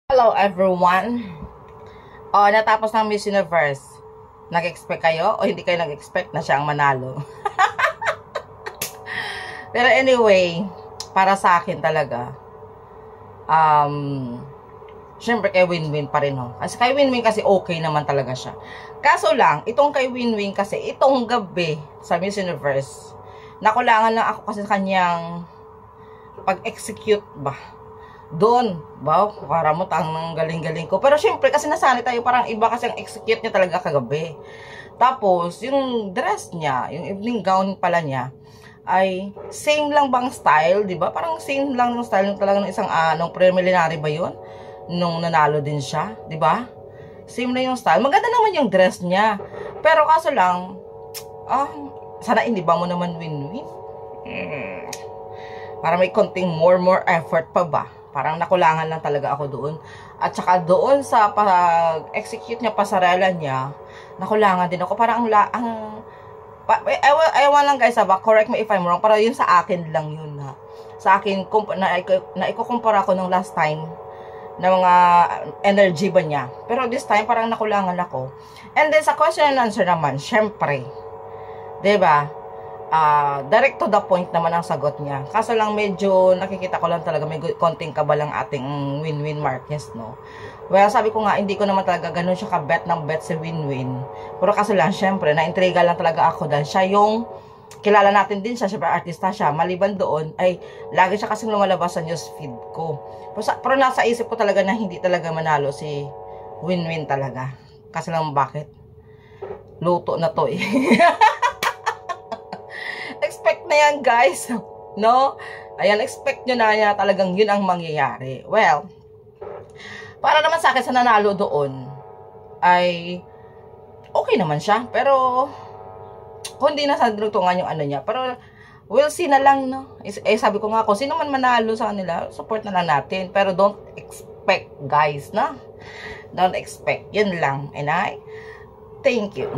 Hello everyone! Natapos ng Miss Universe. Nag-expect kayo o hindi kayo nag-expect na siya ang manalo? Pero anyway, para sa akin talaga, syempre kay Winwin pa rin ho. Kasi kay Winwin kasi okay naman talaga siya. Kaso lang, itong kay Winwin kasi, itong gabi sa Miss Universe, nakulangan lang ako kasi kanyang pag-execute ba? Doon, wow, para mo tang galing-galing ko. Pero syempre, kasi nasanay tayo, parang iba kasi ang execute niya talaga kagabi. Tapos, yung dress niya, yung evening gown pala niya, ay same lang bang style, di ba? Parang same lang yung style ng talaga ng isang, nung preliminary ba yun? Nung nanalo din siya, di ba? Same lang yung style. Maganda naman yung dress niya. Pero kaso lang, sana hindi ba mo naman win-win? Para may konting more effort pa ba? Parang nakulangan lang talaga ako doon. At saka doon sa pag-execute niya, pasarela niya, nakulangan din ako. Parang ewan lang guys, correct me if I'm wrong, pero yun sa akin lang yun ha. Sa akin, na ikukumpara ko nung last time, na mga energy ba niya. Pero this time, parang nakulangan ako. And then sa question and answer naman, syempre, diba? Direct to the point naman ang sagot niya. Kaso lang medyo nakikita ko lang talaga may konting kabalang ating Winwin Marquez, no? Well, sabi ko nga, hindi ko naman talaga ganun siya ka-bet ng bet si Winwin. Pero kaso lang, syempre, na-intriga lang talaga ako dahil siya yung, kilala natin din siya, syempre artista siya. Maliban doon, ay lagi siya kasing lumalabas sa newsfeed ko. Pero nasa isip ko talaga na hindi talaga manalo si Winwin talaga. Kasi lang bakit? Luto na to eh. Expect na yan guys, no? Ayan, expect nyo na talagang yun ang mangyayari. Well, para naman sa akin sa nanalo doon, ay okay naman siya. Pero, kung hindi na sa drugtungan yung ano niya. Pero, we'll see na lang, no? Sabi ko nga, kung sino man manalo sa kanila, support na lang natin. Pero don't expect, guys, no? Don't expect. Yun lang. And thank you.